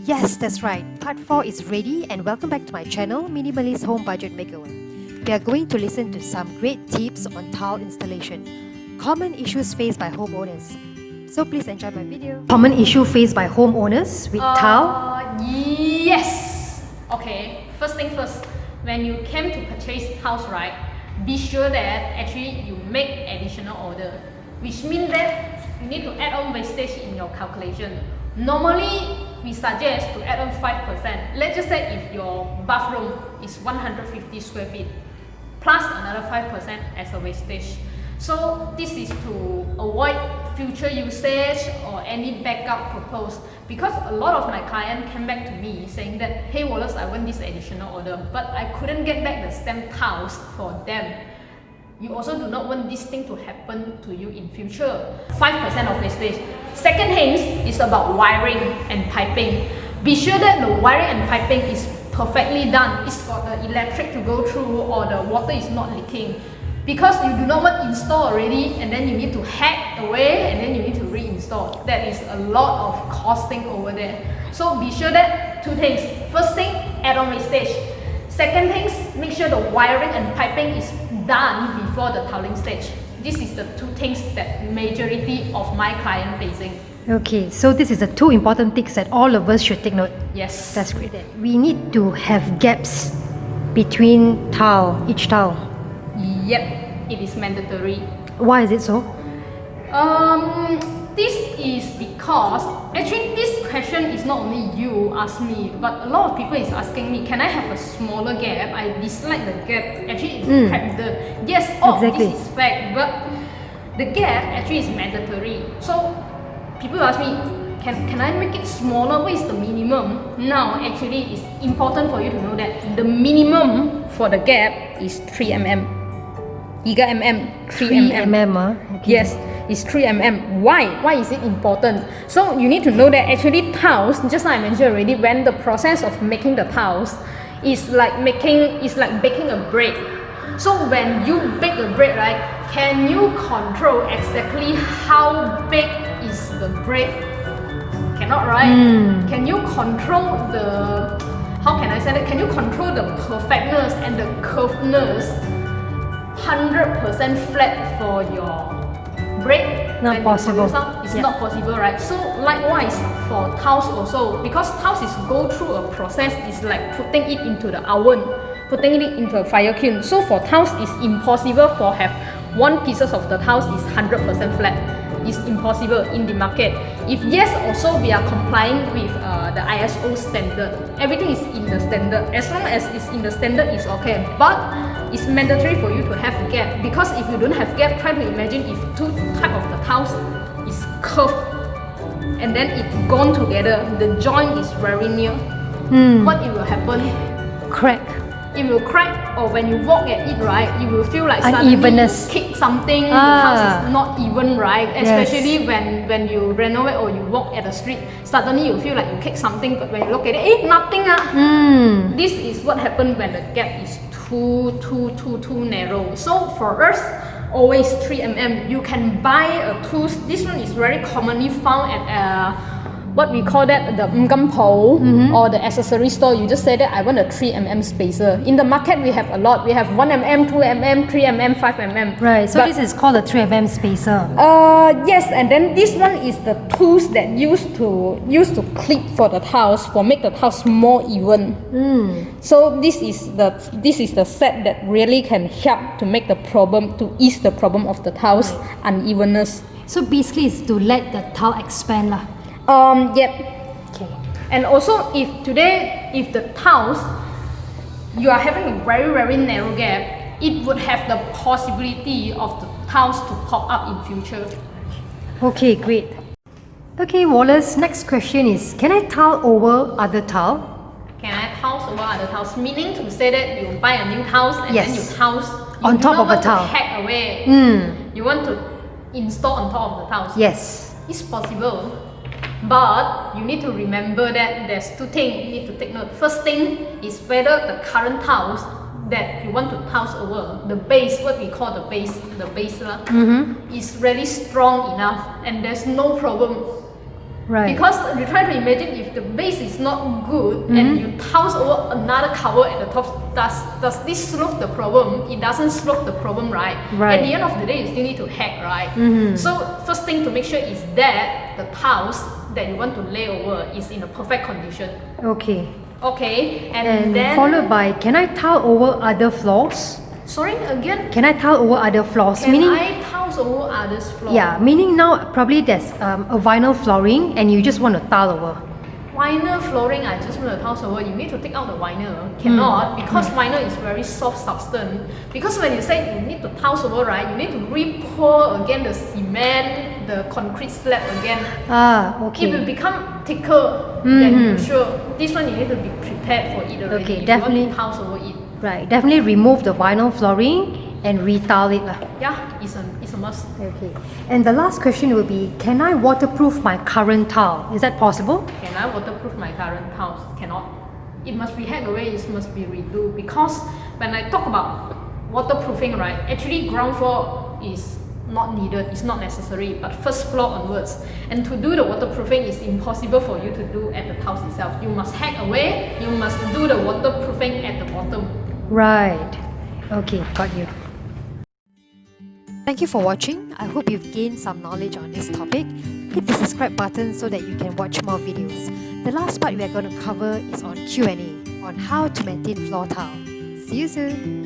Yes, that's right. Part 4 is ready and welcome back to my channel, Minimalist Home Budget Makeover. We are going to listen to some great tips on tile installation, common issues faced by homeowners. So please enjoy my video. Common issue faced by homeowners with tile? Yes! Okay, first thing first, when you came to purchase house, right, be sure that actually you make additional order, which means that you need to add on wastage in your calculation. Normally, we suggest to add on 5%. Let's just say if your bathroom is 150 square feet, plus another 5% as a wastage. So this is to avoid future usage or any backup proposed. Because a lot of my clients came back to me saying that, hey Wallace, I want this additional order, but I couldn't get back the same tiles for them. You also do not want this thing to happen to you in future. 5% of wastage. Second thing is about wiring and piping. Be sure that the wiring and piping is perfectly done. It's got the electric to go through or the water is not leaking. Because you do not want to install already and then you need to hack away and then you need to reinstall. That is a lot of costing over there. So be sure that two things. First thing, add on wastage. Second things, make sure the wiring and piping is done before the tiling stage. This is the two things that majority of my client facing. Okay, so this is the two important things that all of us should take note. Yes. That's great. We need to have gaps between each tile. Yep, it is mandatory. Why is it so? This is because actually this question is not only you ask me, but a lot of people is asking me, can I have a smaller gap? I dislike the gap. Actually, it's practical. Yes, exactly. This is fact, but the gap actually is mandatory. So people ask me, can I make it smaller? What is the minimum? Now, actually, it's important for you to know that the minimum for the gap is 3 mm. 3 mm. 3 mm, okay. Yes, it's 3 mm. Why? Why is it important? So you need to know that actually tiles, just like I mentioned already, when the process of making the tiles is like baking a bread. So when you bake the bread, right, can you control exactly how big is the bread? Cannot, right? Can you control the, how can I say that? Can you control the perfectness and the curvedness 100% flat for your bread? Not possible. It's not possible, right? So likewise for tiles also, because tiles is go through a process, it's like putting it into the oven, putting it into a fire kiln. So for tiles, it's impossible for have one pieces of the tiles is 100% flat. It's impossible in the market. If yes, also we are complying with the ISO standard. Everything is in the standard. As long as it's in the standard, it's okay. But it's mandatory for you to have a gap, because if you don't have gap, try to imagine if two type of the tiles is curved and then it gone together, the joint is very near. What it will happen? Crack. It will crack, or when you walk at it, right, you will feel like unevenness. Suddenly you kick something, the house is not even, right? Especially yes. when you renovate or you walk at the street, suddenly you feel like you kick something, but when you look at it, nothing. This is what happens when the gap is too narrow. So for us, always 3 mm. You can buy a tool. This one is very commonly found at what we call that the pole or the accessory store. You just say that I want a 3 mm spacer. In the market, we have a lot. We have 1 mm, 2 mm, 3 mm, 5 mm. Right, so this is called a 3 mm spacer. Yes, and then this one is the tools that used to clip for the tiles, for make the tiles more even. So this is the set that really can help to make the problem, to ease the problem of the tiles unevenness. So basically it's to let the tile expand lah. Yep. Okay. And also if the tiles, you are having a very, very narrow gap, it would have the possibility of the tiles to pop up in future. Okay, great. Okay, Wallace, next question is, can I tile over other tile? Can I tiles over other tiles? Meaning to say that you buy a new tiles and then you tiles on top of a tile. Hack away. You want to install on top of the tiles. Yes. It's possible. But you need to remember that there's two things you need to take note. First thing is whether the current tiles that you want to tiles over, the base, what we call the base is really strong enough and there's no problem Right. Because you try to imagine if the base is not good and you tiles over another cover at the top, does this solve the problem? It doesn't solve the problem, right? Right. At the end of the day, you still need to hack, right? So first thing to make sure is that the tiles that you want to lay over is in a perfect condition. Okay. Okay, And then followed by, can I tile over other floors? sorry again. Can I tile over other floors? Can Meaning, I tiles over others' floor? yeah, meaning now probably there's a vinyl flooring and you just want to tile over. Vinyl flooring, I just want to tiles over. You need to take out the vinyl. Cannot, because vinyl is very soft substance. Because when you say you need to tiles over, right, you need to re-pour again the cement, the concrete slab again. Ah, It will okay. become thicker than usual. This one you need to be prepared for it already. Okay, if definitely. you want to tiles over it. Right, definitely remove the vinyl flooring and retile it lah. Yeah, it's a must. Okay. And the last question will be, can I waterproof my current tile? Is that possible? Can I waterproof my current house? Cannot. It must be hacked away, it must be redo. Because when I talk about waterproofing, right, actually ground floor is not needed, it's not necessary, but first floor onwards. And to do the waterproofing is impossible for you to do at the house itself. You must hack away, you must do the waterproofing at the bottom. Right. Okay, got you. Thank you for watching. I hope you've gained some knowledge on this topic. Hit the subscribe button so that you can watch more videos. The last part we are going to cover is on Q&A on how to maintain floor tile. See you soon!